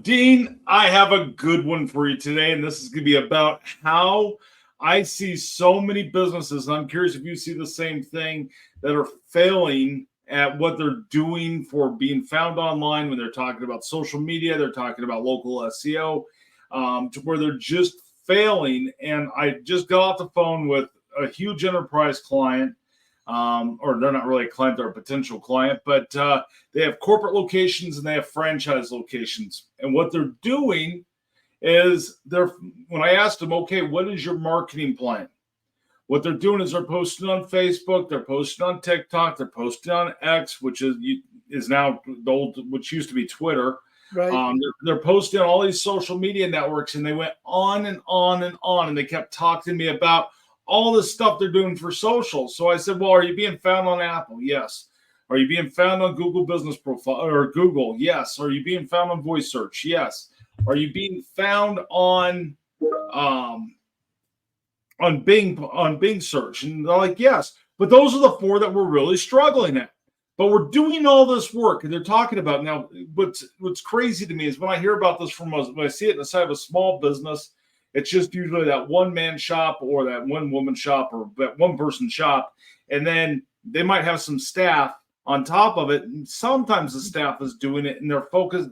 Dean, I have a good one for you today, and this is going to be about how I see so many businesses, and I'm curious if you see the same thing, that are failing at what they're doing for being found online when they're talking about social media, they're talking about local SEO, to where they're just failing. And I just got off the phone with a huge enterprise client, or they're not really a client, they're a potential client, but they have corporate locations and they have franchise locations. And what they're doing is when I asked them, okay, what is your marketing plan? What they're doing is they're posting on Facebook, they're posting on TikTok, they're posting on X, which is now the old, which used to be Twitter. Right. They're posting on all these social media networks, and they went on and on and on, and they kept talking to me about all this stuff they're doing for social. So I said, well, are you being found on Apple? Yes. Are you being found on Google Business Profile or Google? Yes. Are you being found on voice search? Yes. Are you being found on Bing search? And they're like, yes. But those are the four that we're really struggling at. But we're doing all this work, and they're talking about now. What's crazy to me is when I hear about this when I see it inside of a small business, it's just usually that one man shop or that one woman shop or that one person shop, and then they might have some staff on top of it. And sometimes the staff is doing it, and they're focused.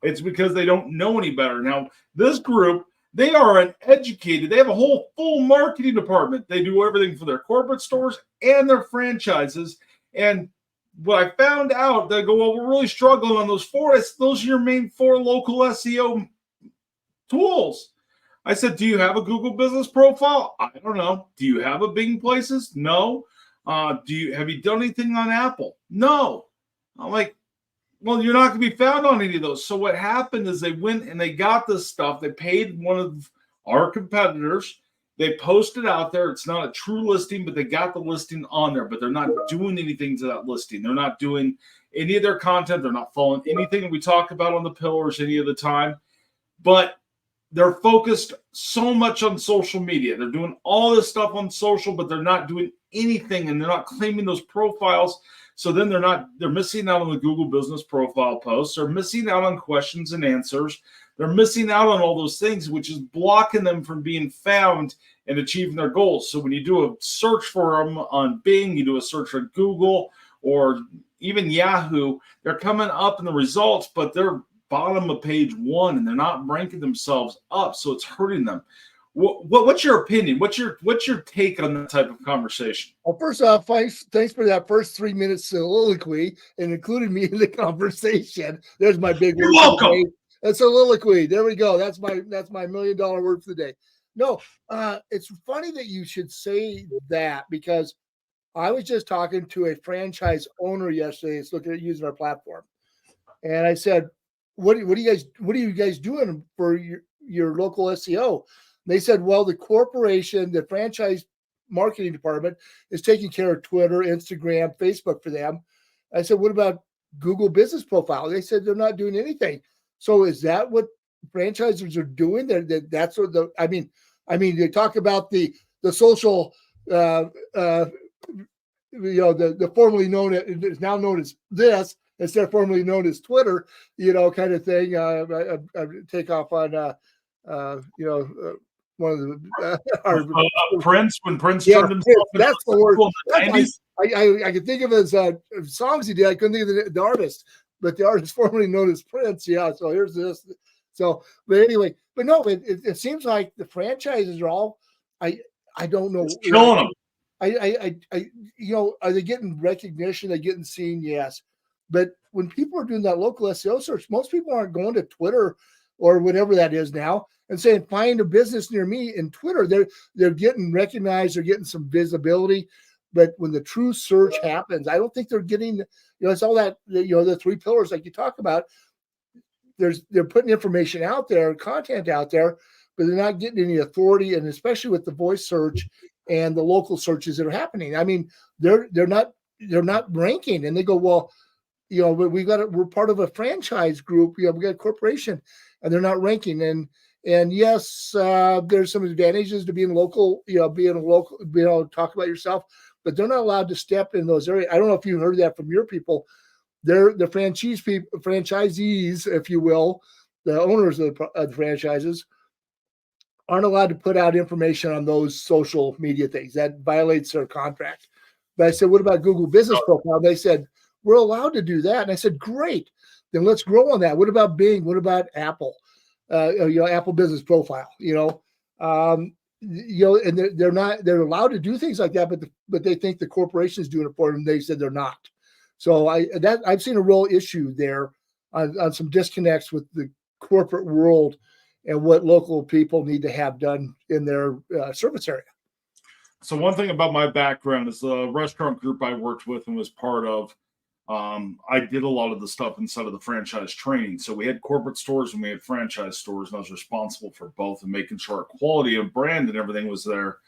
It's because they don't know any better. Now, this group, they are uneducated. They have a whole full marketing department. They do everything for their corporate stores and their franchises. And what I found out, they go, well, we're really struggling on those four. Those are your main four local SEO tools. I said, do you have a Google Business Profile? I don't know. Do you have a Bing Places? No. Have you done anything on Apple? No. I'm like, well, you're not going to be found on any of those. So what happened is they went and they got this stuff. They paid one of our competitors. They posted out there. It's not a true listing, but they got the listing on there, but they're not doing anything to that listing. They're not doing any of their content. They're not following anything we talk about on the pillars any of the time. But they're focused so much on social media. They're doing all this stuff on social, but they're not doing anything, and they're not claiming those profiles. So then they're missing out on the Google Business Profile posts. They're missing out on questions and answers. They're missing out on all those things, which is blocking them from being found and achieving their goals. So when you do a search for them on Bing, you do a search on Google or even Yahoo, they're coming up in the results, but they're bottom of page one, and they're not ranking themselves up, so it's hurting them. What's your opinion? What's your take on that type of conversation? Well, first off, thanks for that first 3 minutes soliloquy and including me in the conversation. There's my big word. You're welcome. A soliloquy. There we go. That's my $1 million word for the day. No, it's funny that you should say that, because I was just talking to a franchise owner yesterday that's looking at using our platform, and I said, What are you guys doing for your local SEO? They said, well, the corporation, the franchise marketing department is taking care of Twitter, Instagram, Facebook for them. I said, what about Google Business Profile? They said they're not doing anything. So is that what franchisers are doing? That's what I mean, they talk about the social, the formerly known, it is now known as this, instead of formerly known as Twitter, kind of thing. I take off on, one of the Prince, when Prince turned himself. That's the word. I could think of it as songs he did. I couldn't think of the artist, but the artist formerly known as Prince. Yeah. So here's this. So, but anyway, but no, it seems like the franchises are all. I don't know. It's killing them. Are they getting recognition? They're getting seen, yes. But when people are doing that local SEO search, most people aren't going to Twitter or whatever that is now and saying, find a business near me in Twitter. They're getting recognized, they're getting some visibility. But when the true search happens, I don't think they're getting, it's all that, the three pillars like you talk about. They're putting information out there, content out there, but they're not getting any authority, and especially with the voice search and the local searches that are happening. I mean, they're not ranking, and they go, well, but we're part of a franchise group. We got a corporation, and they're not ranking. And yes, there's some advantages to being local, talk about yourself, but they're not allowed to step in those areas. I don't know if you heard that from your people. They're the franchisees, if you will, the owners of the franchises aren't allowed to put out information on those social media things. That violates their contract. But I said, what about Google Business Profile? They said, we're allowed to do that. And I said, great. Then let's grow on that. What about Bing? What about Apple? Apple Business Profile, and they're allowed to do things like that, but they think the corporation is doing it for them. They said they're not. So I've seen a real issue there on some disconnects with the corporate world and what local people need to have done in their service area. So one thing about my background is the restaurant group I worked with and was part of. I did a lot of the stuff inside of the franchise training. So we had corporate stores and we had franchise stores, and I was responsible for both and making sure our quality and brand and everything was there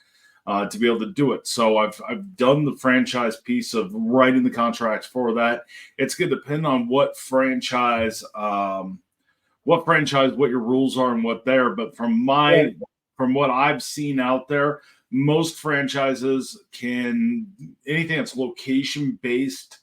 to be able to do it. So I've done the franchise piece of writing the contracts for that. It's going to depend on what franchise, what your rules are and what they're. But from what I've seen out there, most franchises anything that's location based.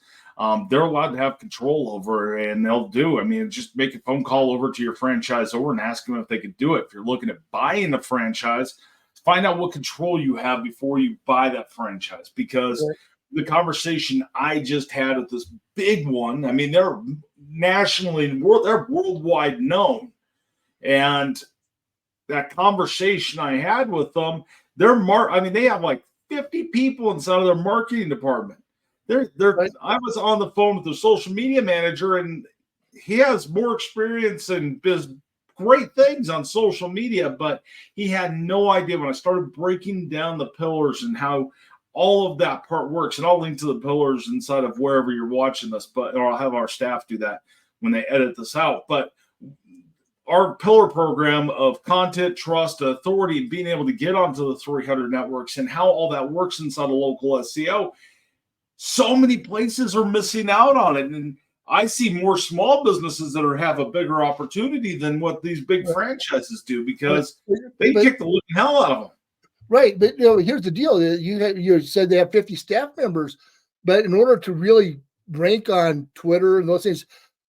They're allowed to have control over it, and they'll do. I mean, just make a phone call over to your franchisor and ask them if they could do it. If you're looking at buying a franchise, find out what control you have before you buy that franchise. Because the conversation I just had with this big one, I mean, they're nationally, they're worldwide known. And that conversation I had with them, they have like 50 people inside of their marketing department. I was on the phone with the social media manager, and he has more experience and does great things on social media, but he had no idea when I started breaking down the pillars and how all of that part works. And I'll link to the pillars inside of wherever you're watching this, or I'll have our staff do that when they edit this out. But our pillar program of content, trust, authority, being able to get onto the 300 networks and how all that works inside of local SEO, so many places are missing out on it. And I see more small businesses that have a bigger opportunity than what these big franchises do, because they kick the living hell out of them. Right. But here's the deal. You said they have 50 staff members, but in order to really rank on Twitter and those things,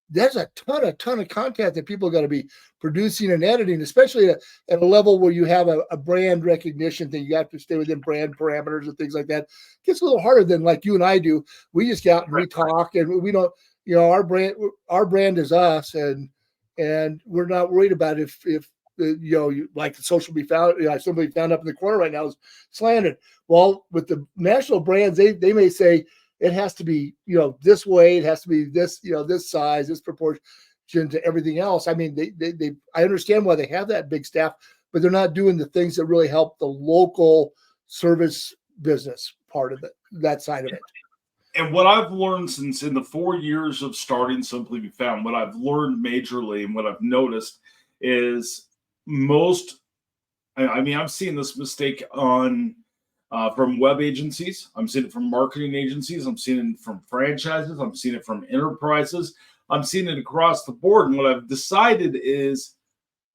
there's a ton of content that people got to be producing and editing, especially at a level where you have a brand recognition thing. You have to stay within brand parameters and things like that. It gets a little harder than like you and I do. We just get out and we talk, and we don't, our brand is us, and we're not worried about if like the social be found, somebody found up in the corner right now is slanted. Well, with the national brands, they may say, it has to be, this way. It has to be this, this size, this proportion to everything else. I mean, I understand why they have that big staff, but they're not doing the things that really help the local service business part of it, that side of it. And what I've learned since in the 4 years of starting Simply Be Found, what I've learned majorly and what I've noticed is I'm seeing this mistake from web agencies. I'm seeing it from marketing agencies. I'm seeing it from franchises. I'm seeing it from enterprises. I'm seeing it across the board. And what I've decided is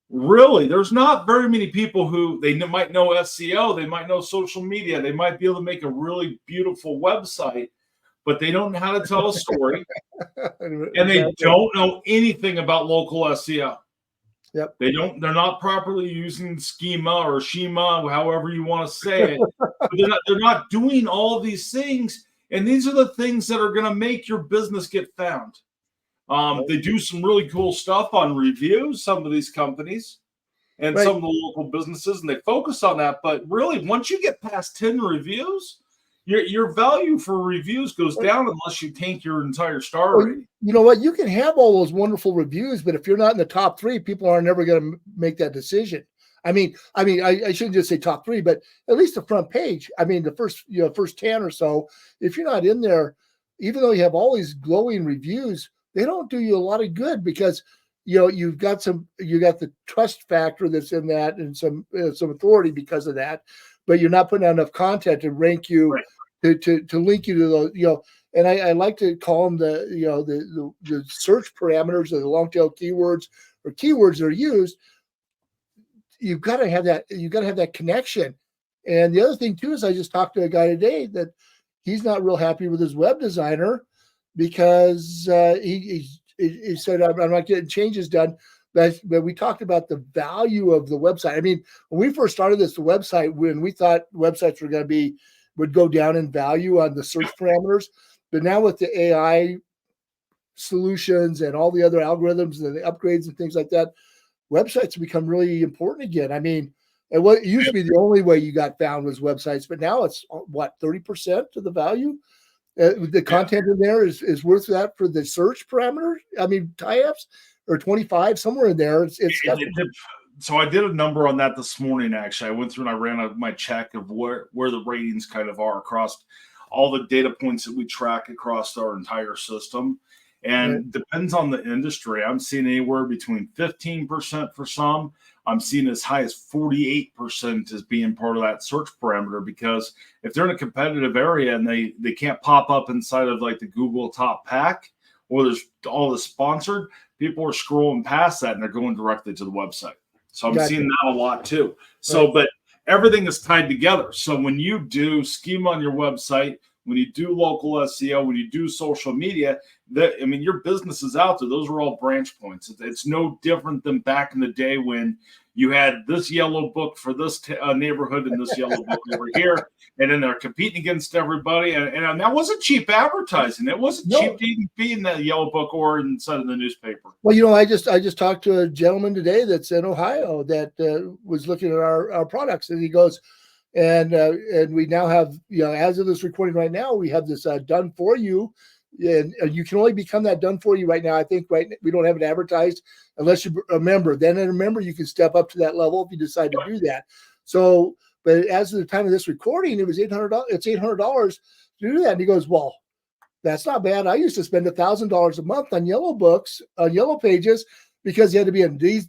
really there's not very many people who they might know SEO. They might know social media. They might be able to make a really beautiful website, but they don't know how to tell a story. And they don't know anything about local SEO. Yep. They're not properly using schema or Shema, however you want to say it. But they're not doing all of these things. And these are the things that are going to make your business get found. They do some really cool stuff on reviews, some of these companies and some of the local businesses, and they focus on that. But really, once you get past 10 reviews, your value for reviews goes down unless you tank your entire star rating. You know what? You can have all those wonderful reviews, but if you're not in the top 3, people are never going to make that decision. I shouldn't just say top 3, but at least the front page. I mean, the first 10 or so, if you're not in there, even though you have all these glowing reviews, they don't do you a lot of good, because you got the trust factor that's in that and some authority because of that, but you're not putting out enough content to rank you to link you to those, and I like to call them the search parameters or the long tail keywords or keywords that are used. You've got to have that. You've got to have that connection. And the other thing too is I just talked to a guy today that he's not real happy with his web designer because he said, I'm not getting changes done. But we talked about the value of the website. I mean, when we first started this, the website, when we thought websites would go down in value on the search parameters, but now with the AI solutions and all the other algorithms and the upgrades and things like that, websites have become really important again. I mean, and what used to be the only way you got found was websites, but now it's what, 30% of the value? The content in there is worth that for the search parameter. I mean, tie-ups, or 25, somewhere in there. So I did a number on that this morning. Actually, I went through and I ran my check of where the ratings kind of are across all the data points that we track across our entire system. And depends on the industry. I'm seeing anywhere between 15% for some. I'm seeing as high as 48% as being part of that search parameter, because if they're in a competitive area and they can't pop up inside of like the Google top pack, or there's all the sponsored, people are scrolling past that and they're going directly to the website. So I'm seeing that a lot too. So, but everything is tied together. So when you do schema on your website, when you do local SEO, when you do social media, your business is out there. Those are all branch points. It's no different than back in the day when you had this yellow book for this neighborhood and this yellow book over here, and then they're competing against everybody. And that wasn't cheap advertising. It wasn't cheap to even be in that yellow book or inside of the newspaper. Well, I just talked to a gentleman today that's in Ohio that was looking at our products, and he goes, and we now have, as of this recording right now, we have this done for you. And you can only become that done for you right now. I think we don't have it advertised unless you're a member. Then a member, you can step up to that level if you decide to do that. So, but as of the time of this recording, it was $800. It's $800 to do that. And he goes, well, that's not bad. I used to spend $1,000 a month on yellow books, on yellow pages, because you had to be in these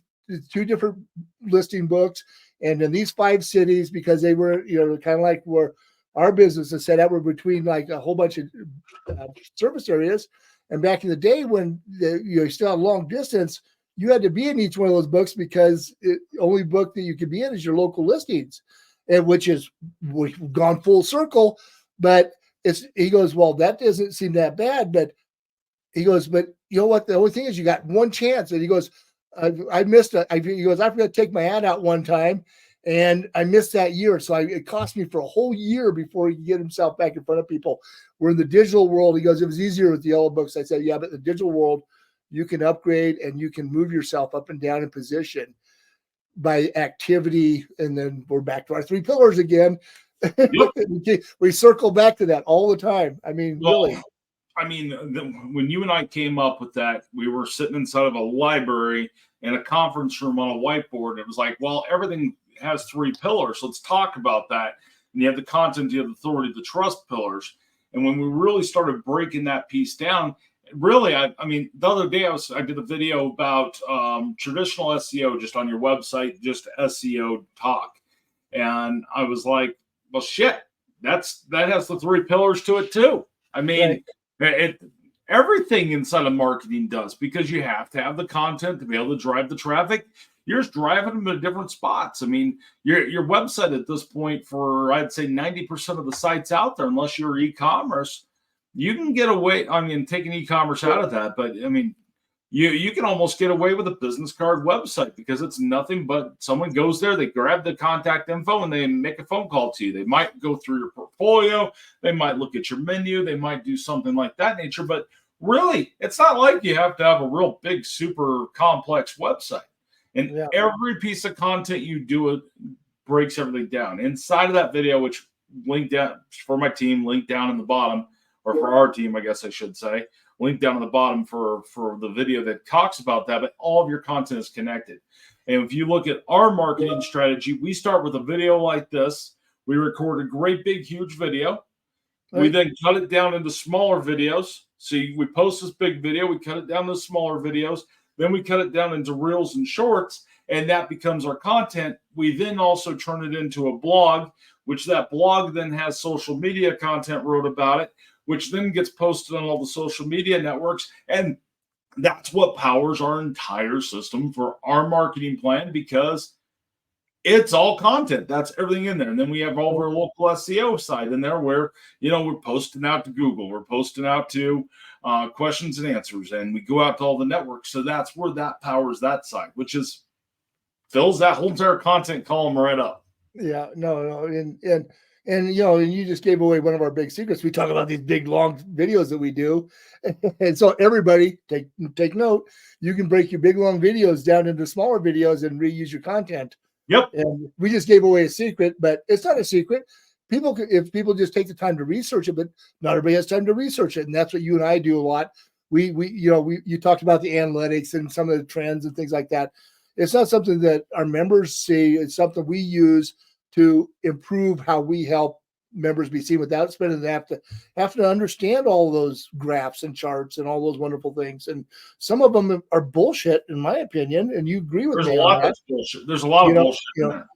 2 different listing books and in these 5 cities, because they were, kind of like where our business is set up. We're between like a whole bunch of service areas. And back in the day when you still had long distance, you had to be in each one of those books, because the only book that you could be in is your local listings, and we've gone full circle. But he goes, well, that doesn't seem that bad. But he goes, but you know what? The only thing is you got one chance. And he goes, I missed it. He goes, I forgot to take my ad out one time, and I missed that year. So it cost me for a whole year before he could get himself back in front of people. We're in the digital world. He goes, it was easier with the yellow books. I said, yeah, but in the digital world, you can upgrade and you can move yourself up and down in position by activity. And then we're back to our 3 pillars again. Yep. We circle back to that all the time. I mean, really. When you and I came up with that, we were sitting inside of a library in a conference room on a whiteboard. It was like, well, everything has 3 pillars. Let's talk about that. And you have the content, you have the authority, the trust pillars. And when we really started breaking that piece down, really, the other day I did a video about traditional SEO, just on your website, just SEO talk. And I was like, well, shit, that has the 3 pillars to it too. Everything inside of marketing does, because you have to have the content to be able to drive the traffic. You're just driving them to different spots. Your website at this point, for I'd say 90% of the sites out there, unless you're e-commerce, you can get away. Taking e-commerce out of that, but you can almost get away with a business card website, because it's nothing but someone goes there, they grab the contact info, and they make a phone call to you. They might go through your portfolio, they might look at your menu, they might do something like that nature. But really, it's not like you have to have a real big, super complex website. And every piece of content you do, it breaks everything down inside of that video, which linked down for my team, linked down in the bottom, or for our team, I guess I should say, link down in the bottom for the video that talks about that. But all of your content is connected. And if you look at our marketing strategy, we start with a video like this. We record a great big huge video. We then cut it down into smaller videos. So we post this big video, we cut it down to smaller videos, then we cut it down into reels and shorts, and that becomes our content. We then also turn it into a blog, which that blog then has social media content wrote about it, which then gets posted on all the social media networks. And that's what powers our entire system for our marketing plan, because It's all content. That's everything in there. And then we have all our local SEO side in there where, we're posting out to Google. We're posting out to questions and answers. And we go out to all the networks. So that's where that powers that side, which is fills that whole entire content column right up. Yeah, no, and you just gave away one of our big secrets. We talk about these big long videos that we do, and so everybody take note. You can break your big long videos down into smaller videos and reuse your content. Yep. And we just gave away a secret, but it's not a secret. If people just take the time to research it, but not everybody has time to research it, and that's what you and I do a lot. You talked about the analytics and some of the trends and things like that. It's not something that our members see. It's something we use to improve how we help members be seen without spending have to understand all those graphs and charts and all those wonderful things. And some of them are bullshit, in my opinion. And you agree with me. There's a lot of bullshit. There's a lot of bullshit in there.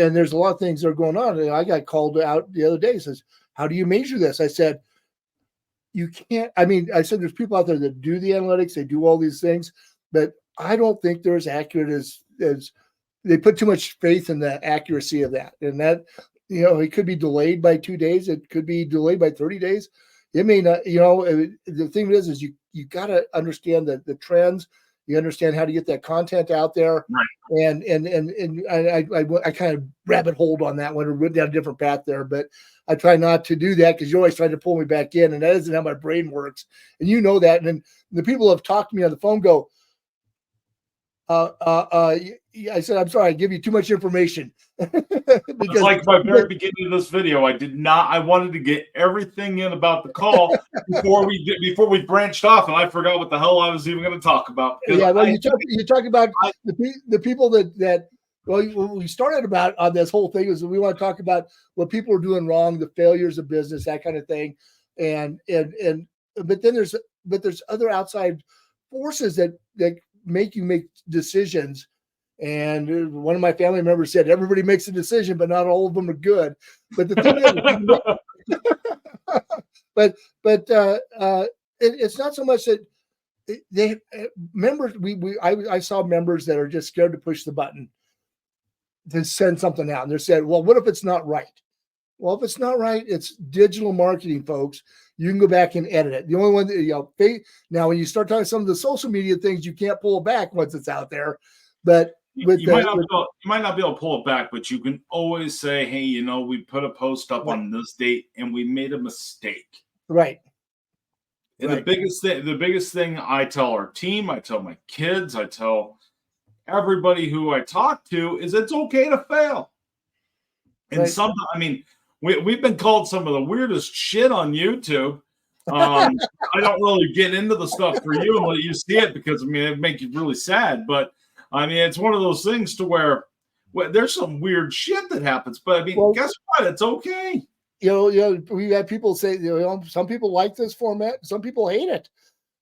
And there's a lot of things that are going on. And I got called out the other day. He says, "How do you measure this?" I said, "You can't." I said, there's people out there that do the analytics. They do all these things, but I don't think they're as accurate as they put too much faith in the accuracy of that. And that, it could be delayed by 2 days. It could be delayed by 30 days. It may not, the thing is you got to understand the trends. You understand how to get that content out there. Right. And I kind of rabbit holed on that one and went down a different path there, but I try not to do that because you're always trying to pull me back in, and that isn't how my brain works. And you know that. And then the people who have talked to me on the phone go, I said, "I'm sorry, I give you too much information." Because like my very beginning of this video, I wanted to get everything in about the call before we branched off, and I forgot what the hell I was even going to talk about. Yeah, well, you talk about the people that what we started about on this whole thing is we want to talk about what people are doing wrong, the failures of business, that kind of thing, but then there's other outside forces that make you make decisions. And one of my family members said, "Everybody makes a decision, but not all of them are good." But the thing is, it's not so much that they members. I saw members that are just scared to push the button to send something out, and they said, "Well, what if it's not right?" Well, if it's not right, it's digital marketing, folks. You can go back and edit it. The only one that, now when you start talking some of the social media things, you can't pull it back once it's out there. But you might not be able to pull it back, but you can always say, "Hey, we put a post up on this date and we made a mistake." Right. And the biggest thing I tell our team, I tell my kids, I tell everybody who I talk to is it's okay to fail. And sometimes, we've been called some of the weirdest shit on YouTube. I don't really get into the stuff for you and let you see it because it makes you really sad. But it's one of those things to where there's some weird shit that happens. But guess what? It's okay. We had people say, some people like this format, some people hate it.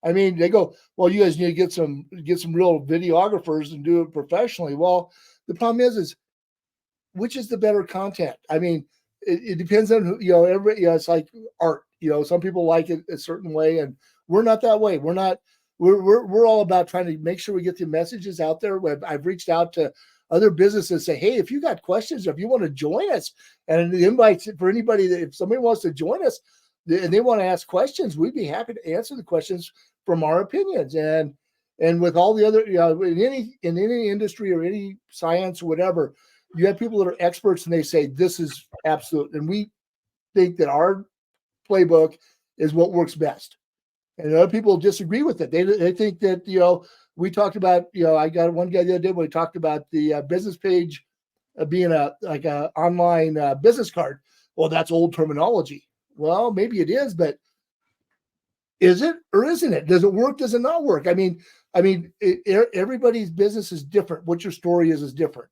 They go, "Well, you guys need to get some real videographers and do it professionally." Well, the problem is which is the better content? It depends on who, it's like art. Some people like it a certain way, and we're not that way. We're all about trying to make sure we get the messages out there. I've reached out to other businesses, say, "Hey, if you got questions or if you want to join us," and the invite for anybody that if somebody wants to join us and they want to ask questions, we'd be happy to answer the questions from our opinions. And with all the other, in any industry or any science or whatever, you have people that are experts and they say this is absolute, and we think that our playbook is what works best. And other people disagree with it. They think that we talked about I got one guy the other day when we talked about the business page being a online business card. Well, that's old terminology. Well, maybe it is, but is it or isn't it? Does it work? Does it not work? Everybody's business is different. What your story is different,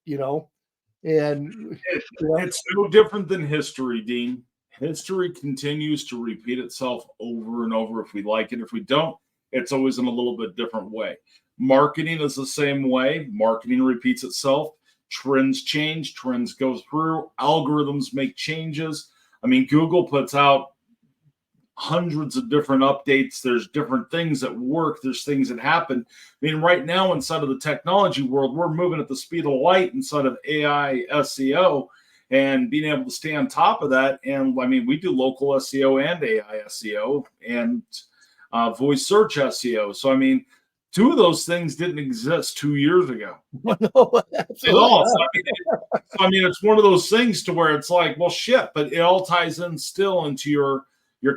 And it's no different than history, Dean. History continues to repeat itself over and over. If we like it, if we don't, it's always in a little bit different way. Marketing is the same way. Marketing repeats itself. Trends change. Trends go through. Algorithms make changes. Google puts out hundreds of different updates. There's different things that work. There's things that happen. I mean, right now inside of the technology world, we're moving at the speed of light inside of AI SEO and being able to stay on top of that. And I mean, we do local SEO and AI SEO and voice search SEO. So, I mean, two of those things didn't exist 2 years ago. No, At all. So, I mean, it's one of those things to where it's like, well, shit, but it all ties in still into your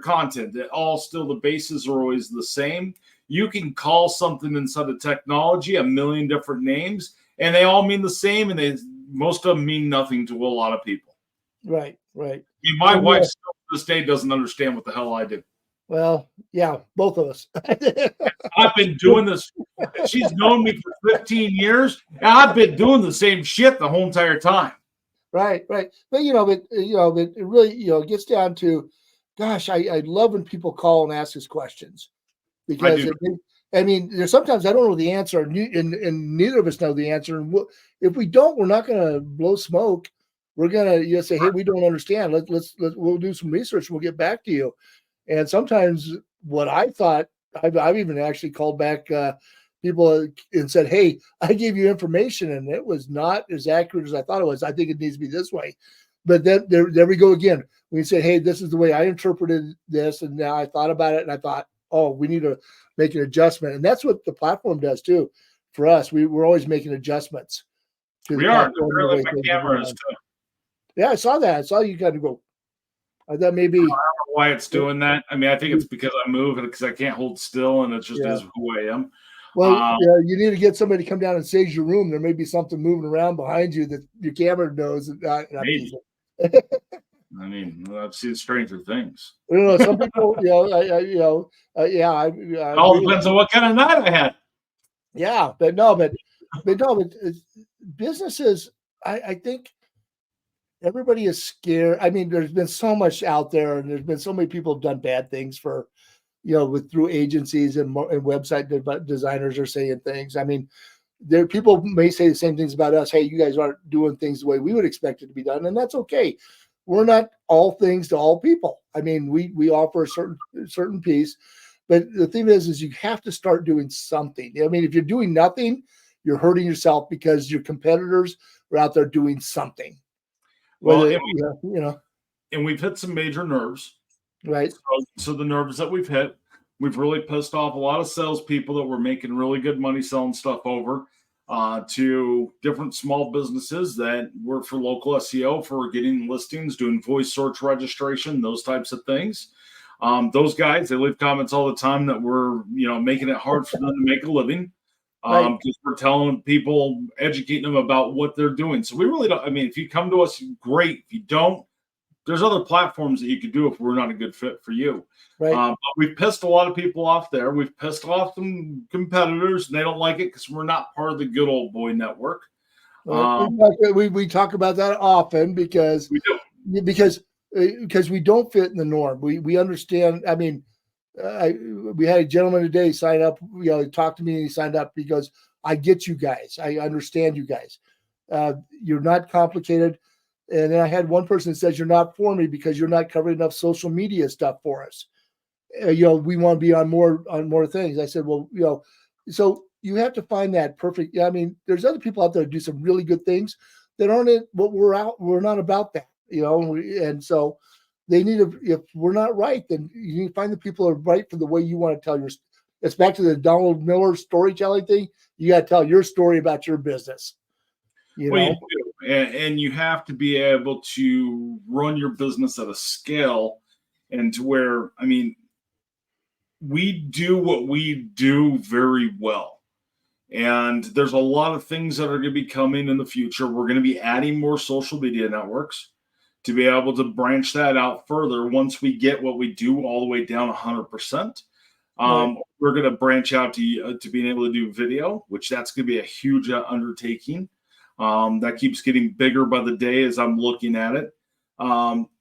content. It all still, the bases are always the same. You can call something inside of technology a million different names, and they all mean the same, and most of them mean nothing to a lot of people. Right. I mean, my wife still to this day doesn't understand what the hell I do. Well, yeah, both of us. I've been doing this. She's known me for 15 years, and I've been doing the same shit the whole entire time. Right. But but it really, gets down to, gosh, I love when people call and ask us questions, because there's sometimes I don't know the answer, and neither of us know the answer. And if we don't, we're not going to blow smoke. We're going to say, hey, we don't understand. We'll do some research. We'll get back to you. And sometimes what I thought, I've even actually called back people and said, hey, I gave you information and it was not as accurate as I thought it was. I think it needs to be this way. But then there we go again. We say, hey, this is the way I interpreted this. And now I thought about it and I thought, oh, we need to make an adjustment. And that's what the platform does too. For us, we're always making adjustments. We are. My camera is too. Yeah, I saw that. I saw you kind of go. I thought maybe. I don't know why it's doing that. I mean, I think it's because I move and because I can't hold still, and it just is who I am. Well, you need to get somebody to come down and sage your room. There may be something moving around behind you that your camera knows. Maybe. I mean, I've seen stranger things. Some people, all depends on what kind of night I had. Yeah, but businesses, I think everybody is scared. I mean, there's been so much out there, and there's been so many people have done bad things for, through agencies and website designers are saying things. I mean, people may say the same things about us. Hey, you guys aren't doing things the way we would expect it to be done, and that's okay. We're not all things to all people. I mean, we offer a certain piece, but the thing is you have to start doing something. I mean, if you're doing nothing, you're hurting yourself because your competitors are out there doing something. Well, and we've hit some major nerves. Right. So the nerves that we've hit, we've really pissed off a lot of salespeople that were making really good money selling stuff over to different small businesses that work for local SEO for getting listings, doing voice search registration, those types of things. Those guys, they leave comments all the time that we're, making it hard for them to make a living. Because we're telling people, educating them about what they're doing. So we really don't. I mean, if you come to us, great. If you don't, there's other platforms that you could do if we're not a good fit for you. Right. But we've pissed a lot of people off there. We've pissed off some competitors, and they don't like it because we're not part of the good old boy network. We talk about that often because we do. Because we don't fit in the norm. We understand. I mean. We had a gentleman today sign up. He talked to me and he signed up. He goes, I get you guys. I understand you guys. You're not complicated. And then I had one person that says, you're not for me because you're not covering enough social media stuff for us. We want to be on more things. I said, well, so you have to find that perfect. I mean, there's other people out there that do some really good things that aren't what we're not about that, and so they need to, if we're not right, then you need to find the people that are right for the way you want to tell your. It's back to the Donald Miller storytelling thing. You got to tell your story about your business. You do. And you have to be able to run your business at a scale and to where, I mean, we do what we do very well. And there's a lot of things that are going to be coming in the future. We're going to be adding more social media networks to be able to branch that out further once we get what we do all the way down 100%. We're going to branch out to being able to do video, which that's going to be a huge undertaking. That keeps getting bigger by the day as I'm looking at it.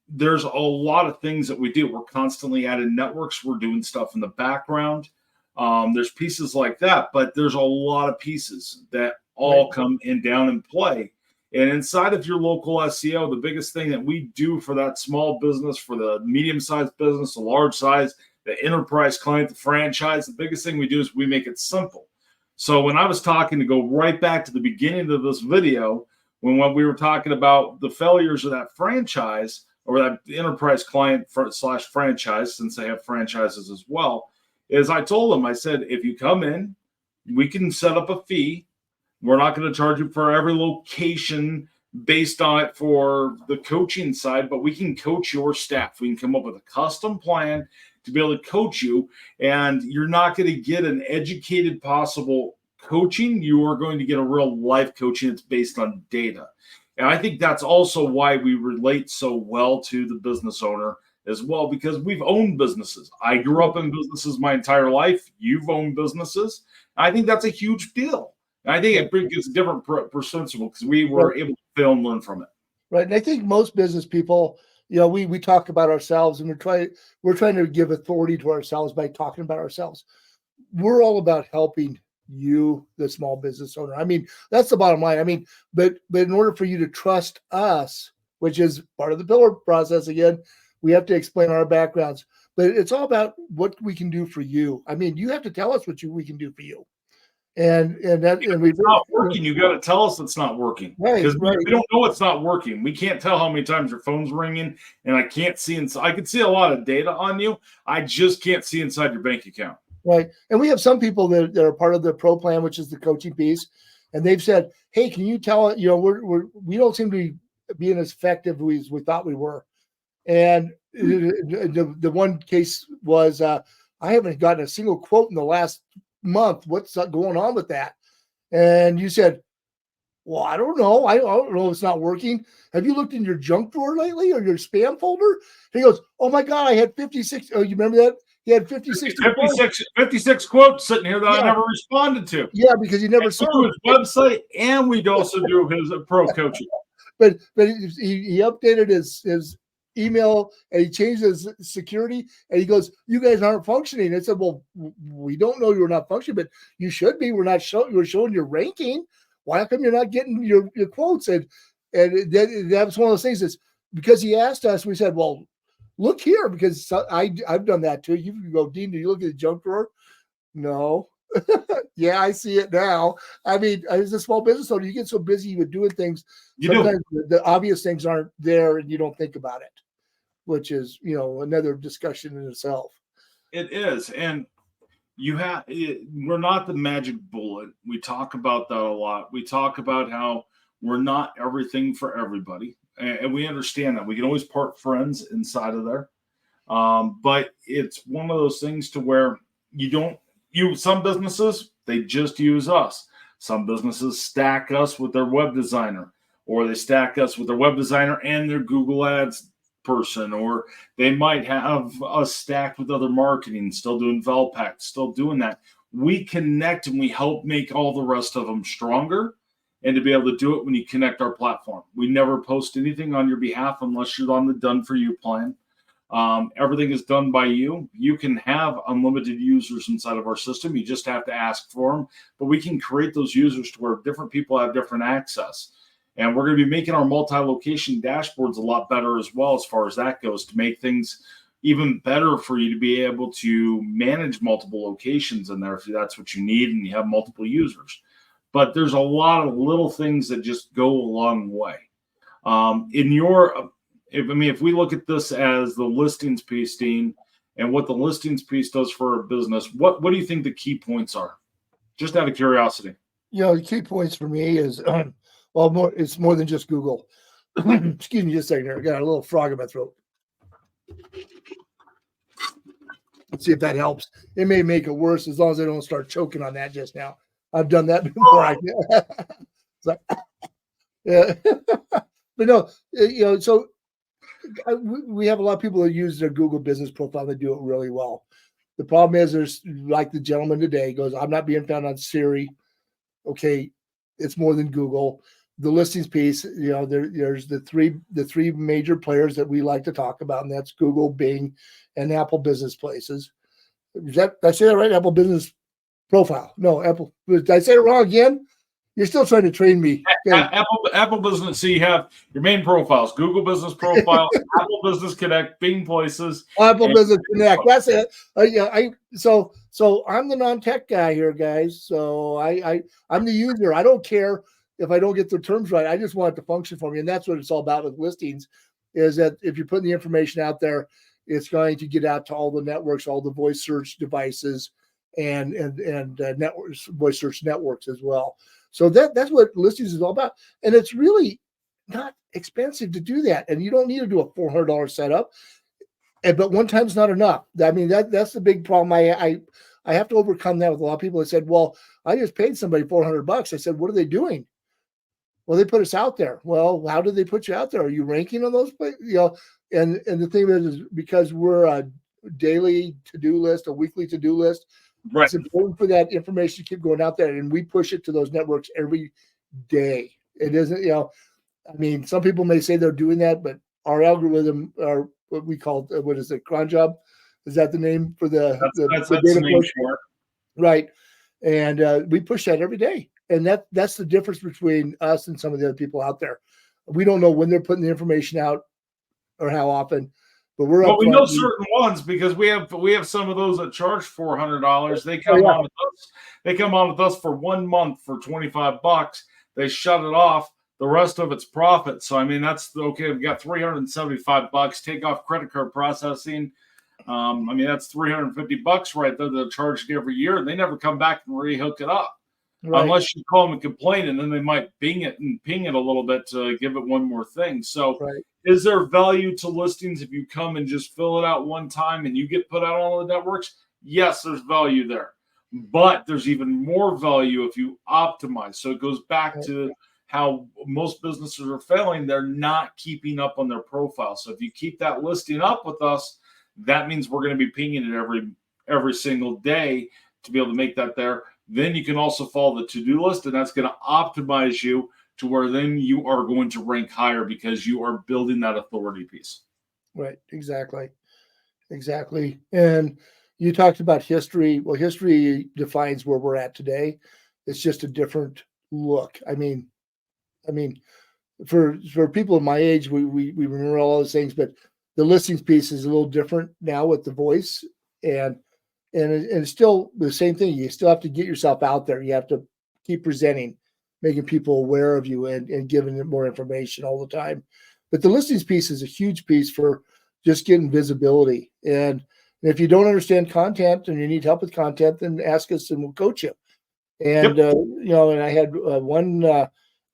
There's a lot of things that we do. We're constantly adding networks. We're doing stuff in the background. There's pieces like that, but there's a lot of pieces that all come in down and play. And inside of your local SEO, the biggest thing that we do for that small business, for the medium-sized business, the large size, the enterprise client, the franchise, the biggest thing we do is we make it simple. So when I was talking, to go right back to the beginning of this video, when we were talking about the failures of that franchise or that enterprise client slash franchise, since they have franchises as well, is I told them, I said, if you come in, we can set up a fee. We're not going to charge you for every location based on it for the coaching side, but we can coach your staff. We can come up with a custom plan to be able to coach you, and you're not going to get an educated possible coaching. You are going to get a real life coaching that's based on data. And I think that's also why we relate so well to the business owner as well, because we've owned businesses. I grew up in businesses my entire life. You've owned businesses. I think that's a huge deal. I think it brings a different perspective because we were able to fail and learn from it. Right. And I think most business people, we talk about ourselves, and we're trying to give authority to ourselves by talking about ourselves. We're all about helping you, the small business owner. I mean, that's the bottom line. I mean, but in order for you to trust us, which is part of the pillar process, again, we have to explain our backgrounds. But it's all about what we can do for you. I mean, you have to tell us what we can do for you. And it's not working. You got to tell us it's not working, because we don't know it's not working. We can't tell how many times your phone's ringing, and I can't see inside. I can see a lot of data on you. I just can't see inside your bank account. Right. And we have some people that are part of the pro plan, which is the coaching piece, and they've said, "Hey, can you tell it? We don't seem to be being as effective as we thought we were." And the one case was, I haven't gotten a single quote in the last month. What's going on with that? And you said, well, I don't know. I don't know if it's not working. Have you looked in your junk drawer lately or your spam folder? And he goes, oh my God, I had 56. Oh, you remember that? He had 56 quotes sitting here that I never responded to. Yeah, because you never saw his website, and we'd also do his pro coaching. But he updated his email, and he changed his security, and he goes, you guys aren't functioning. I said, well, we don't know you're not functioning, but you should be. We're showing your ranking. Why come you're not getting your quotes? And that was one of those things. Is because he asked us, we said, well, look here, because I've done that too. You can go, Dean, do you look at the junk drawer? No. Yeah, I see it now. I mean, as a small business owner, you get so busy with doing things. Sometimes the obvious things aren't there, and you don't think about it, which is, another discussion in itself. It is. And we're not the magic bullet. We talk about that a lot. We talk about how we're not everything for everybody. And we understand that. We can always part friends inside of there. But it's one of those things to where some businesses, they just use us. Some businesses stack us with their web designer, or they stack us with their web designer and their Google Ads person, or they might have us stacked with other marketing, still doing Velpack, still doing that. We connect and we help make all the rest of them stronger, and to be able to do it when you connect our platform. We never post anything on your behalf unless you're on the done for you plan. Everything is done by you. You can have unlimited users inside of our system. You just have to ask for them, but we can create those users to where different people have different access. And we're going to be making our multi-location dashboards a lot better as well, as far as that goes, to make things even better for you to be able to manage multiple locations in there if that's what you need and you have multiple users. But there's a lot of little things that just go a long way. If we look at this as the listings piece, Dean, and what the listings piece does for a business, what do you think the key points are? Just out of curiosity. The key points for me is, it's more than just Google. Excuse me just a second here. I got a little frog in my throat. Let's see if that helps. It may make it worse as long as I don't start choking on that just now. I've done that before. Yeah. But no, so we have a lot of people that use their Google business profile. They do it really well. The problem is there's, like the gentleman today goes, I'm not being found on Siri. Okay, it's more than Google. The listings piece, there's the three major players that we like to talk about, and that's Google, Bing, and Apple Business Places. Did I say that right? Apple Business Profile. No, Apple. Did I say it wrong again? You're still trying to train me. Okay. Apple Business. So you have your main profiles: Google Business Profile, Apple Business Connect, Bing Places, Apple and Business Connect. That's it. So I'm the non-tech guy here, guys. So I'm the user. I don't care if I don't get the terms right. I just want it to function for me, and that's what it's all about with listings. Is that if you're putting the information out there, it's going to get out to all the networks, all the voice search devices, and networks, voice search networks as well. So that's what listings is all about, and it's really not expensive to do that, and you don't need to do a $400 setup. But one time's not enough. I mean, that's the big problem. I have to overcome that with a lot of people that said, "Well, I just paid somebody $400." I said, "What are they doing?" Well, they put us out there. Well, how did they put you out there? Are you ranking on those? And the thing is because we're a daily to-do list, a weekly to-do list. Right. It's important for that information to keep going out there, and we push it to those networks every day. It isn't, I mean, some people may say they're doing that, but our algorithm, our what we call, what is it, cron job? Is that the name for the that's the name for it. Right. And we push that every day. And that's the difference between us and some of the other people out there. We don't know when they're putting the information out or how often, but we know certain ones because we have some of those that charge $400. They come on with us. They come on with us for 1 month for $25. They shut it off. The rest of it's profit. So I mean, that's okay. We've got $375. Take off credit card processing. I mean, that's $350 right there. They're charged every year, and they never come back and rehook it up. Right. Unless you call them and complain, and then they might ping it a little bit to give it one more thing. So, Is there value to listings if you come and just fill it out one time and you get put out on all the networks? Yes, there's value there, but there's even more value if you optimize. So it goes back to how most businesses are failing. They're not keeping up on their profile. So if you keep that listing up with us, that means we're going to be pinging it every single day to be able to make that there. Then you can also follow the to-do list, and that's going to optimize you to where then you are going to rank higher because you are building that authority piece. Right. Exactly. And you talked about history. Well, history defines where we're at today. It's just a different look. I mean, for people of my age, we remember all those things, but the listings piece is a little different now with the voice, and it's still the same thing. You still have to get yourself out there. You have to keep presenting, making people aware of you and giving them more information all the time. But the listings piece is a huge piece for just getting visibility. And if you don't understand content and you need help with content, then ask us and we'll coach you. And, and I had one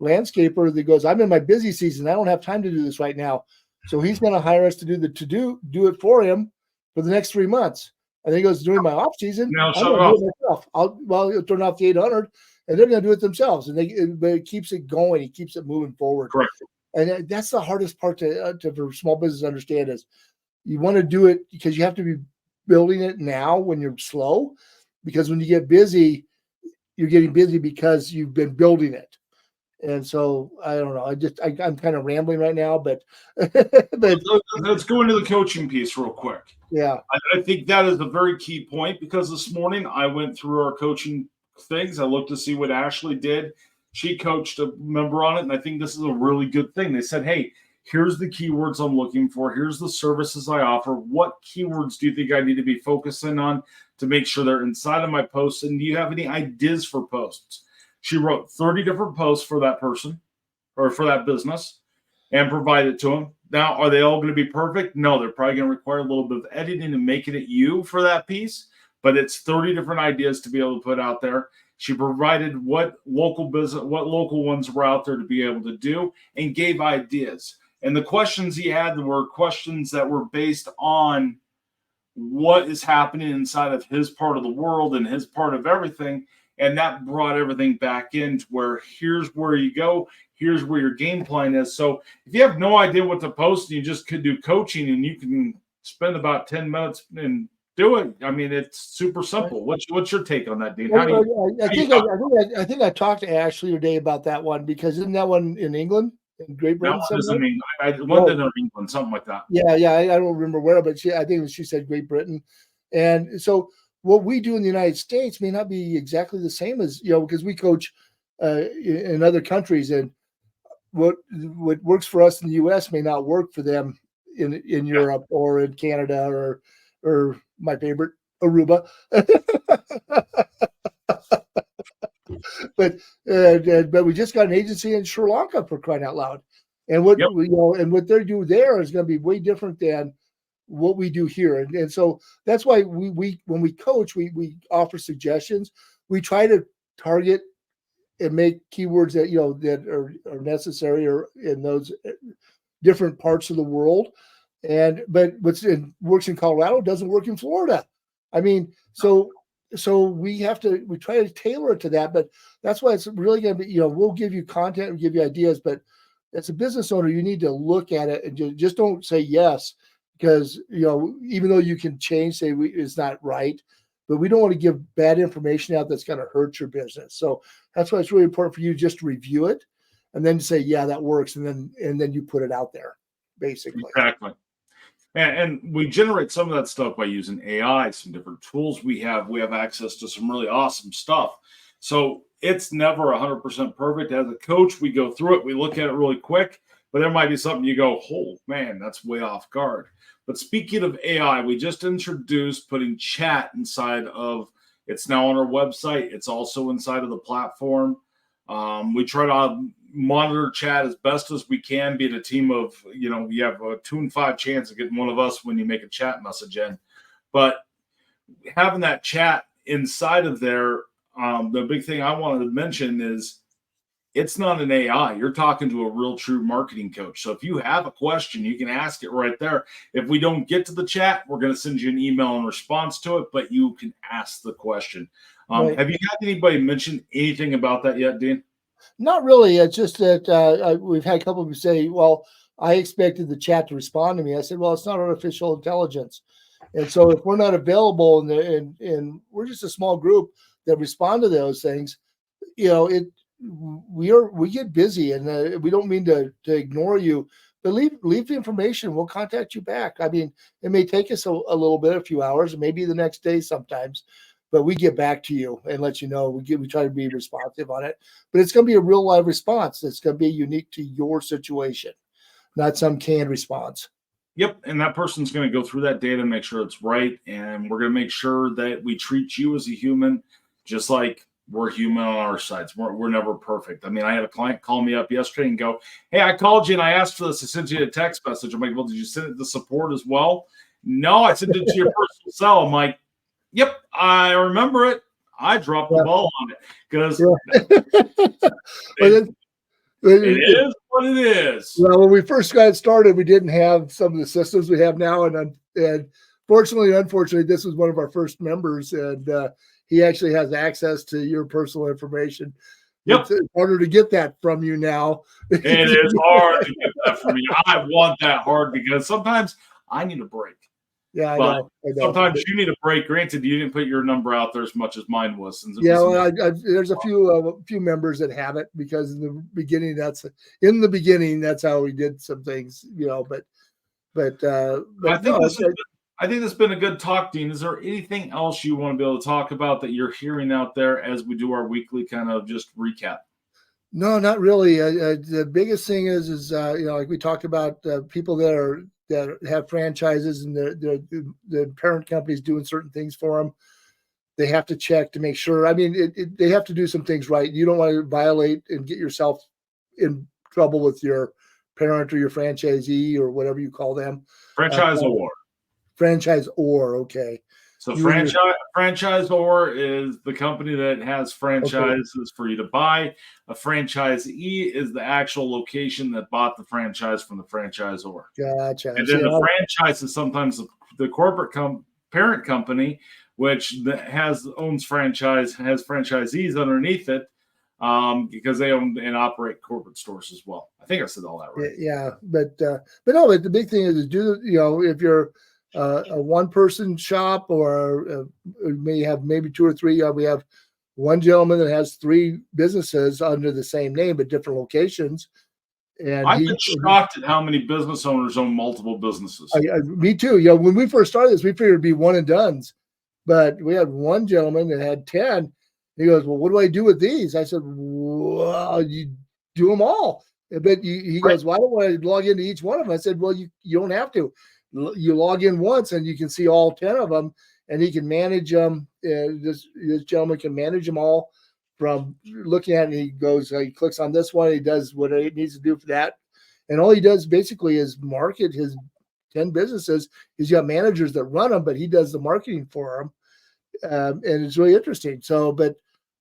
landscaper that goes, I'm in my busy season. I don't have time to do this right now. So he's going to hire us to do it for him for the next 3 months. And he goes, during my off season, I'm going to do it myself. He'll turn off the 800 and they're going to do it themselves. And but it keeps it going. He keeps it moving forward. Correct. And that's the hardest part for small business to understand is you want to do it because you have to be building it now when you're slow, because when you get busy, you're getting busy because you've been building it. And so I don't know. I'm kind of rambling right now, but let's go into the coaching piece real quick. Yeah, I think that is a very key point because this morning I went through our coaching things. I looked to see what Ashley did. She coached a member on it, and I think this is a really good thing. They said, hey, here's the keywords I'm looking for. Here's the services I offer. What keywords do you think I need to be focusing on to make sure they're inside of my posts? And do you have any ideas for posts? She wrote 30 different posts for that person or for that business and provided it to them. Now, are they all going to be perfect? No, they're probably going to require a little bit of editing and making it you for that piece, but it's 30 different ideas to be able to put out there. She provided what local ones were out there to be able to do and gave ideas. And the questions he had were questions that were based on what is happening inside of his part of the world and his part of everything. And that brought everything back into where here's where you go, here's where your game plan is. So if you have no idea what to post and you just could do coaching and you can spend about 10 minutes and do it, I mean, it's super simple. What's your take on that, Dean? I think I talked to Ashley today about that one, because isn't that one in England, in Great Britain? London or England, something like that. Yeah. I don't remember where, but I think she said Great Britain. And so what we do in the United States may not be exactly the same as, because we coach in other countries, and what works for us in the U.S. may not work for them in Europe or in Canada or my favorite, Aruba. But we just got an agency in Sri Lanka, for crying out loud, and what what they do there is going to be way different than what we do here, and so that's why we when we coach, we offer suggestions. We try to target and make keywords that that are necessary or in those different parts of the world. But works in Colorado doesn't work in Florida. I mean, so we try to tailor it to that. But that's why it's really going to be, we'll give you content and give you ideas, but as a business owner, you need to look at it and just don't say yes, because even though you can change, it's not right, but we don't want to give bad information out that's going to hurt your business. So that's why it's really important for you just to review it and then say, yeah, that works, and then you put it out there, basically. Exactly. And we generate some of that stuff by using AI, some different tools we have. We have access to some really awesome stuff. So it's never 100% perfect. As a coach, we go through it, we look at it really quick, but there might be something you go, oh man, that's way off guard. But speaking of AI, we just introduced putting chat inside of, it's now on our website. It's also inside of the platform. We try to monitor chat as best as we can, being a team of, you have a 2 in 5 chance of getting one of us when you make a chat message in. But having that chat inside of there, the big thing I wanted to mention is it's not an AI. You're talking to a real true marketing coach. So if you have a question, you can ask it right there. If we don't get to the chat, we're going to send you an email in response to it, but you can ask the question. Right. Have you had anybody mention anything about that yet, Dean? Not really. It's just that we've had a couple of people say, well, I expected the chat to respond to me. I said, well, it's not artificial intelligence. And so if we're not available and we're just a small group that respond to those things, we get busy, and we don't mean to ignore you, but leave the information. We'll contact you back. I mean, it may take us a little bit, a few hours, maybe the next day sometimes, but we get back to you and let you know. We try to be responsive on it, but it's going to be a real live response. It's going to be unique to your situation, not some canned response. Yep. And that person's going to go through that data and make sure it's right. And we're going to make sure that we treat you as a human, just like we're human on our sides. We're never perfect. I mean, I had a client call me up yesterday and go, hey, I called you and I asked for this. I sent you a text message. I'm like, well, did you send it to support as well? No, I sent it to your personal cell. I'm like, yep, I remember it. I dropped the ball on it because it is what it is. Well, when we first got started, we didn't have some of the systems we have now. And fortunately, unfortunately, this was one of our first members, and he actually has access to your personal information. Yep. It's harder to get that from you now. It is hard to get that from you. I want that hard because sometimes I need a break. Yeah, I know. Sometimes you need a break. Granted, you didn't put your number out there as much as mine was. There's a few members that have it because in the beginning, that's how we did some things, But I think that's been a good talk, Dean. Is there anything else you want to be able to talk about that you're hearing out there as we do our weekly kind of just recap? No, not really. The biggest thing is like we talked about, people that have franchises and the parent company's doing certain things for them. They have to check to make sure. I mean, they have to do some things right. You don't want to violate and get yourself in trouble with your parent or your franchisee or whatever you call them. Franchisor. Franchisor, okay. So franchisor is the company that has franchises for you to buy. A franchisee is the actual location that bought the franchise from the franchisor. Gotcha. And then the franchise is sometimes the corporate parent company, which owns franchise, has franchisees underneath it, because they own and operate corporate stores as well. I think I said all that right. Yeah, but the big thing is if you're a one-person shop, or may have maybe 2 or 3. We have one gentleman that has 3 businesses under the same name but different locations. And I've been shocked at how many business owners own multiple businesses. Me too. When we first started this, we figured it'd be one and dones, but we had one gentleman that had 10, He goes, well, what do I do with these? I said, well, you do them all. But he Right. goes, why don't I log into each one of them? I said, well, you don't have to. You log in once and you can see all 10 of them, and he can manage them. This gentleman can manage them all from looking at it. He goes, he clicks on this one. He does what he needs to do for that. And all he does basically is market his 10 businesses. He's got managers that run them, but he does the marketing for them. And it's really interesting. So, but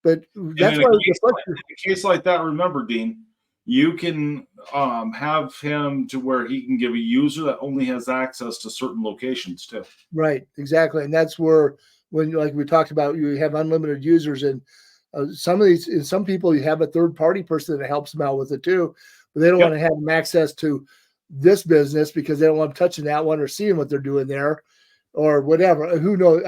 that's why in a case like that, remember, Dean, you can have him to where he can give a user that only has access to certain locations too. Right, exactly, and that's where when, like we talked about, you have unlimited users, and some people you have a third party person that helps them out with it too, but they don't want to have them access to this business because they don't want them touching that one or seeing what they're doing there, or whatever. Who knows?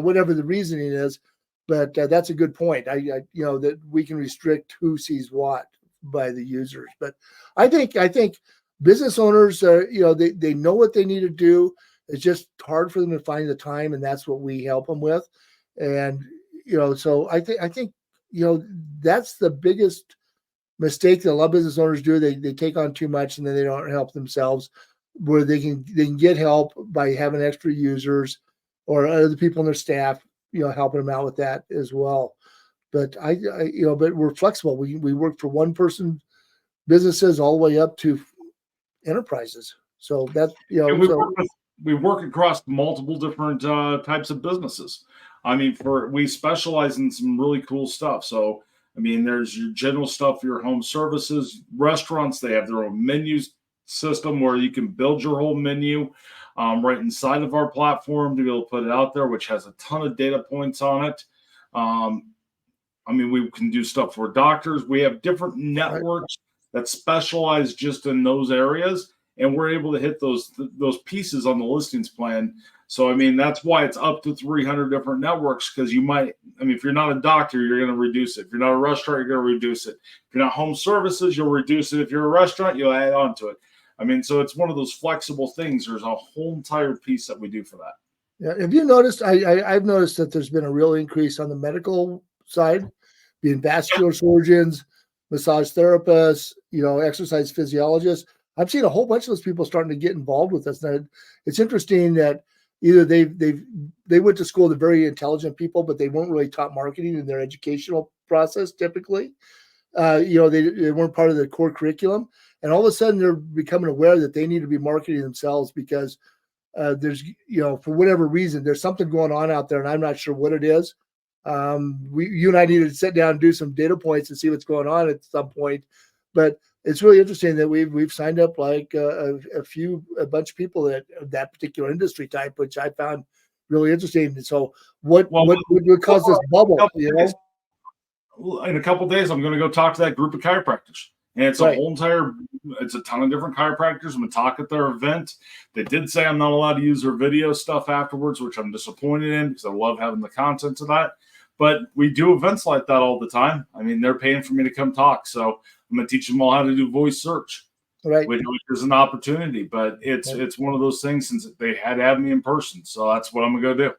Whatever the reasoning is, but that's a good point. That we can restrict who sees what by the users. But I think business owners, they know what they need to do. It's just hard for them to find the time, and that's what we help them with. And so I think that's the biggest mistake that a lot of business owners do. They take on too much, and then they don't help themselves. Where they can get help by having extra users or other people in their staff, helping them out with that as well. But but we're flexible. We work for one person businesses all the way up to enterprises. So that we work across multiple different types of businesses. I mean, we specialize in some really cool stuff. So I mean, there's your general stuff, your home services, restaurants. They have their own menu system where you can build your whole menu right inside of our platform to be able to put it out there, which has a ton of data points on it. I mean, we can do stuff for doctors. We have different networks that specialize just in those areas, and we're able to hit those pieces on the listings plan. So, I mean, that's why it's up to 300 different networks, because if you're not a doctor, you're going to reduce it. If you're not a restaurant, you're going to reduce it. If you're not home services, you'll reduce it. If you're a restaurant, you'll add on to it. I mean, so it's one of those flexible things. There's a whole entire piece that we do for that. Yeah. Have you noticed? I've noticed that there's been a real increase on the medical side, being vascular surgeons, massage therapists, exercise physiologists. I've seen a whole bunch of those people starting to get involved with us. Now, it's interesting that either they went to school, they're very intelligent people, but they weren't really taught marketing in their educational process typically. They weren't part of the core curriculum. And all of a sudden they're becoming aware that they need to be marketing themselves because there's, for whatever reason, there's something going on out there, and I'm not sure what it is. You and I need to sit down and do some data points and see what's going on at some point. But it's really interesting that we've signed up like a bunch of people that particular industry type, which I found really interesting. And so what would cause this bubble? In a couple of days, I'm going to go talk to that group of chiropractors. And it's it's a ton of different chiropractors. I'm going to talk at their event. They did say I'm not allowed to use their video stuff afterwards, which I'm disappointed in because I love having the content of that. But we do events like that all the time. I mean, they're paying for me to come talk. So I'm going to teach them all how to do voice search, which is an opportunity. But it's one of those things since they had to have me in person. So that's what I'm going to go do.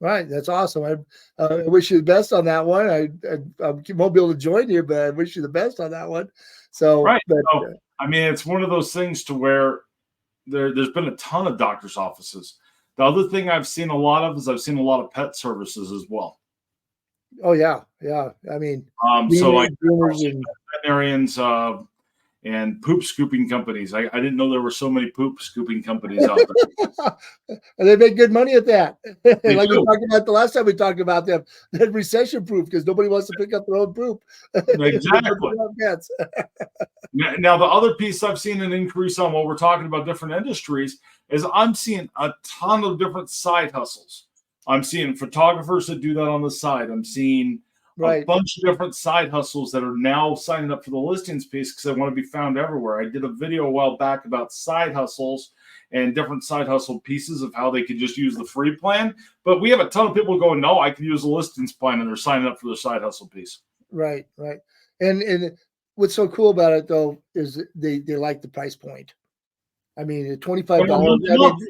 Right. That's awesome. I wish you the best on that one. I won't be able to join you, but I wish you the best on that one. So, I mean, it's one of those things to where there's been a ton of doctor's offices. The other thing I've seen a lot of is I've seen a lot of pet services as well. Oh yeah. Yeah. I mean, so like veterinarians and poop scooping companies. I didn't know there were so many poop scooping companies out there. And they make good money at that. Like we talked about the last time we talked about them, they're recession proof because nobody wants to pick up their own poop. Exactly. Now, the other piece I've seen an increase on while we're talking about different industries is I'm seeing a ton of different side hustles. I'm seeing photographers that do that on the side. I'm seeing a bunch of different side hustles that are now signing up for the listings piece because they want to be found everywhere. I did a video a while back about side hustles and different side hustle pieces of how they could just use the free plan. But we have a ton of people going, no, I can use the listings plan, and they're signing up for the side hustle piece. Right. And what's so cool about it, though, is they like the price point. I mean, $25.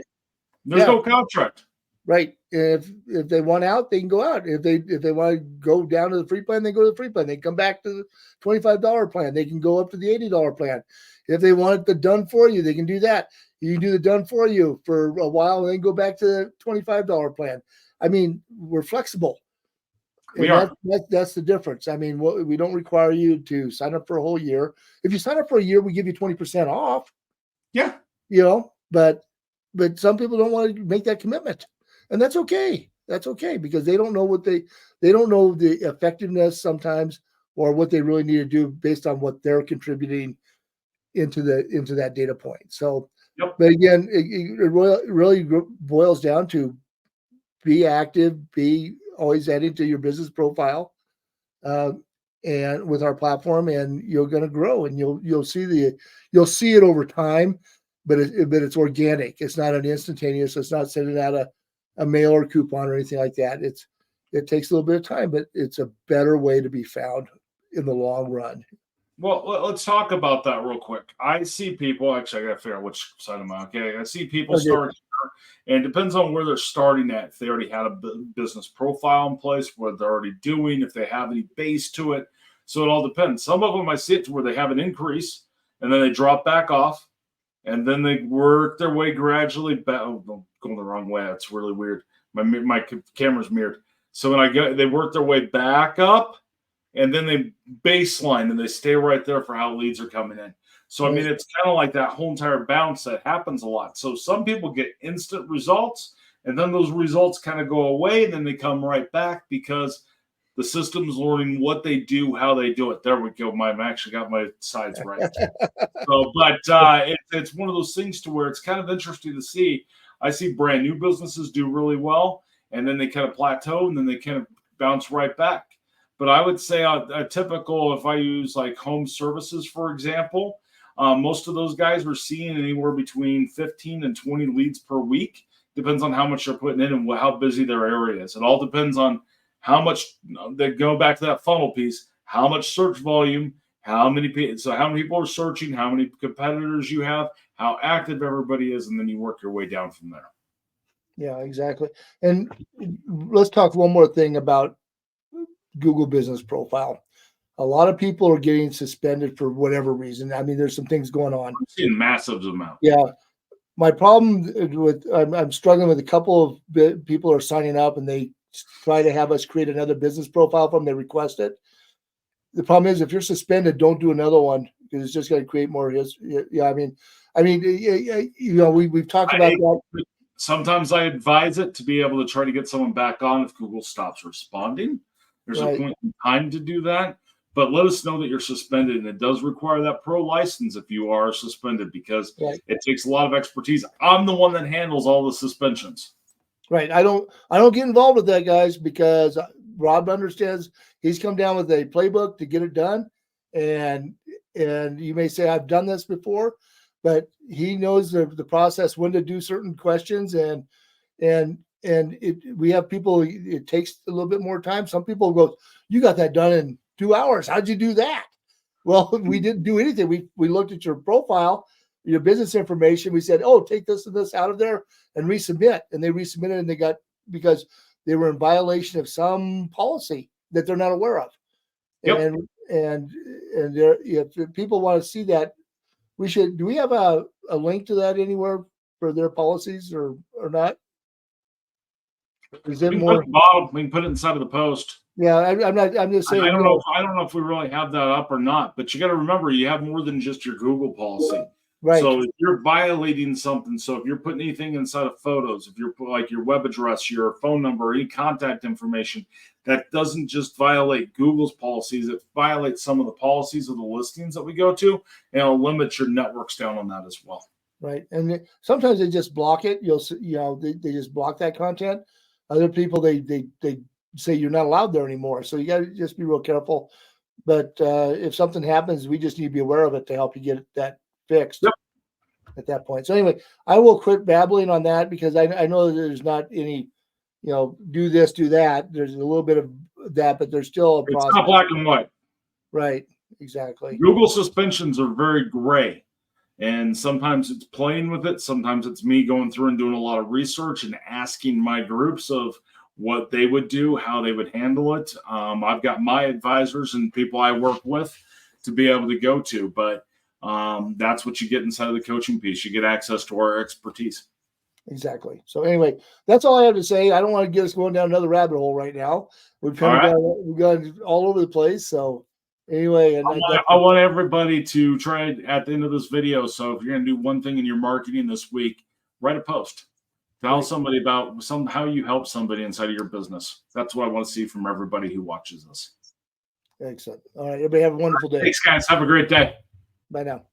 There's no contract. Right. If they want out, they can go out. If they want to go down to the free plan, they go to the free plan. They come back to the $25 plan. They can go up to the $80 plan. If they want the done for you, they can do that. You can do the done for you for a while and then go back to the $25 plan. I mean, we're flexible. And that's the difference. I mean, we don't require you to sign up for a whole year. If you sign up for a year, we give you 20% off. Yeah. But some people don't want to make that commitment. And that's okay. That's okay because they don't know they don't know the effectiveness sometimes or what they really need to do based on what they're contributing into that data point. So, but again, it really boils down to be active, be always adding to your business profile, and with our platform, and you're going to grow, and you'll see it over time, but it's organic. It's not an instantaneous. It's not sending out a mailer coupon or anything like that. It takes a little bit of time, but it's a better way to be found in the long run. Well, let's talk about that real quick. I see people, actually, I got to figure out which side am I. Okay. I see people start here, and it depends on where they're starting at. If they already had a business profile in place, what they're already doing, if they have any base to it. So it all depends. Some of them I see it to where they have an increase and then they drop back off and then they work their way gradually back. Oh, I'm going the wrong way. That's really weird. My camera's mirrored. So when they work their way back up, and then they baseline and they stay right there for how leads are coming in. So, I mean, it's kind of like that whole entire bounce that happens a lot. So some people get instant results and then those results kind of go away and then they come right back because the system's learning what they do, how they do it. There we go. I actually got my sides right. So, but it's one of those things to where it's kind of interesting to see. I see brand new businesses do really well and then they kind of plateau and then they kind of bounce right back. But I would say a typical, if I use like home services, for example, most of those guys are seeing anywhere between 15 and 20 leads per week. Depends on how much they're putting in and how busy their area is. It all depends on how much they go back to that funnel piece, how much search volume, how many people are searching, how many competitors you have, how active everybody is, and then you work your way down from there. Yeah, exactly. And let's talk one more thing about Google Business Profile. A lot of people are getting suspended for whatever reason. I mean, there's some things going on. I'm seeing massive amount. Yeah. My problem I'm struggling with a couple of people are signing up and they try to have us create another business profile from them. They request it. The problem is if you're suspended, don't do another one because it's just going to create more history. Yeah. I mean, we've talked about that. Sometimes I advise it to be able to try to get someone back on if Google stops responding. There's a point in time to do that, but let us know that you're suspended, and it does require that pro license if you are suspended because it takes a lot of expertise. I'm the one that handles all the suspensions. Right. I don't get involved with that, guys, because Rob understands he's come down with a playbook to get it done, and you may say I've done this before, but he knows the process when to do certain questions and we have people, it takes a little bit more time. Some people go, you got that done in 2 hours. How'd you do that? Well, we didn't do anything. We looked at your profile, your business information. We said, oh, take this and this out of there and resubmit. And they resubmitted and they got, because they were in violation of some policy that they're not aware of. Yep. And if people want to see that, do we have a link to that anywhere for their policies or not? Is it more? We can put it inside of the post. Yeah, I'm just saying. I don't know if we really have that up or not, but you got to remember you have more than just your Google policy. Right. So if you're violating something, so if you're putting anything inside of photos, if you're like your web address, your phone number, any contact information, that doesn't just violate Google's policies, it violates some of the policies of the listings that we go to, and it'll limit your networks down on that as well. Right. And sometimes they just block it. They just block that content. Other people, they say you're not allowed there anymore. So you got to just be real careful. But if something happens, we just need to be aware of it to help you get that fixed at that point. So anyway, I will quit babbling on that because I know there's not any, do this, do that. There's a little bit of that, but there's still a process. It's not black and white. Right. Exactly. Google suspensions are very gray. And sometimes it's playing with it. Sometimes it's me going through and doing a lot of research and asking my groups of what they would do, how they would handle it. I've got my advisors and people I work with to be able to go to, but that's what you get inside of the coaching piece. You get access to our expertise. Exactly. So anyway, that's all I have to say. I don't want to get us going down another rabbit hole right now. We've kind of we've gone all over the place. So anyway, and I want everybody to try it at the end of this video. So if you're going to do one thing in your marketing this week, write a post. Tell somebody about how you help somebody inside of your business. That's what I want to see from everybody who watches this. Excellent. All right. Everybody have a wonderful day. Thanks, guys. Have a great day. Bye now.